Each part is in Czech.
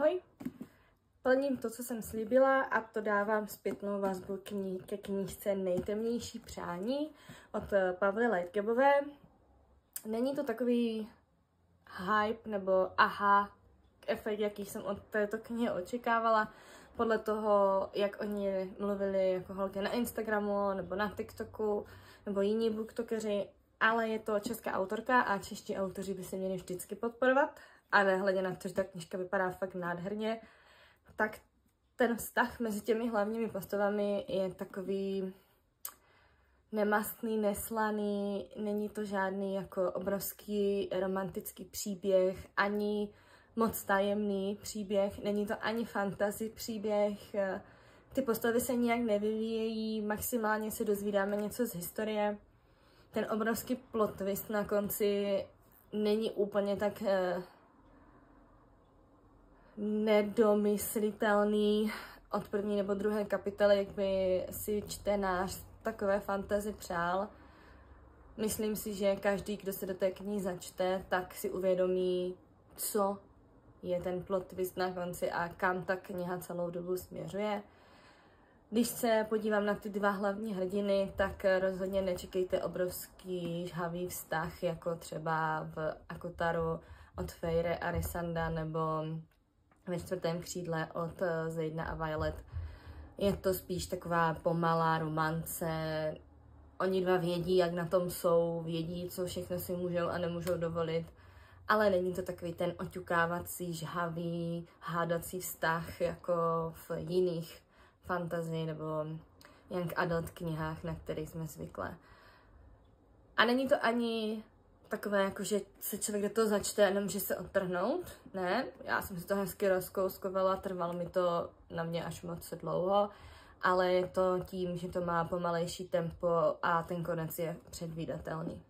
Ahoj! Plním to, co jsem slíbila, a to dávám zpětnou vazbu ke knížce Nejtemnější přání od Pavly Lightcapové. Není to takový hype nebo aha efekt, jaký jsem od této knihy očekávala, podle toho, jak oni mluvili jako holky na Instagramu nebo na TikToku nebo jiní booktokeři, ale je to česká autorka a čeští autoři by se měli vždycky podporovat. A nehledě na to, že ta knížka vypadá fakt nádherně, tak ten vztah mezi těmi hlavními postavami je takový nemastný, neslaný, není to žádný jako obrovský romantický příběh, ani moc tajemný příběh, není to ani fantasy příběh, ty postavy se nijak nevyvíjejí, maximálně se dozvídáme něco z historie. Ten obrovský plot twist na konci není úplně tak nedomyslitelný od první nebo druhé kapitoly, jak by si čtenář takové fantasy přál. Myslím si, že každý, kdo se do té knihy začte, tak si uvědomí, co je ten plot twist na konci a kam ta kniha celou dobu směřuje. Když se podívám na ty dva hlavní hrdiny, tak rozhodně nečekejte obrovský žhavý vztah, jako třeba v Akotaru od Feyre a Rysanda nebo ve Čtvrtém křídle od Zejda a Violet. Je to spíš taková pomalá romance. Oni dva vědí, jak na tom jsou, vědí, co všechno si můžou a nemůžou dovolit, ale není to takový ten oťukávací, žhavý, hádací vztah jako v jiných fantasy nebo young adult knihách, na kterých jsme zvyklé. A není to ani takové, jako že se člověk do toho začte a nemůže se odtrhnout. Ne, já jsem si to hezky rozkouskovala, trvalo mi to na mě až moc dlouho, ale je to tím, že to má pomalejší tempo a ten konec je předvídatelný.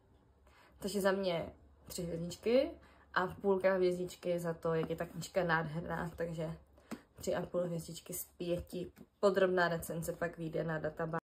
Takže za mě 3 hvězdičky a půlka hvězdičky za to, jak je ta knížka nádherná, takže 3,5 hvězdičky z 5. Podrobná recenze pak vyjde na databázi.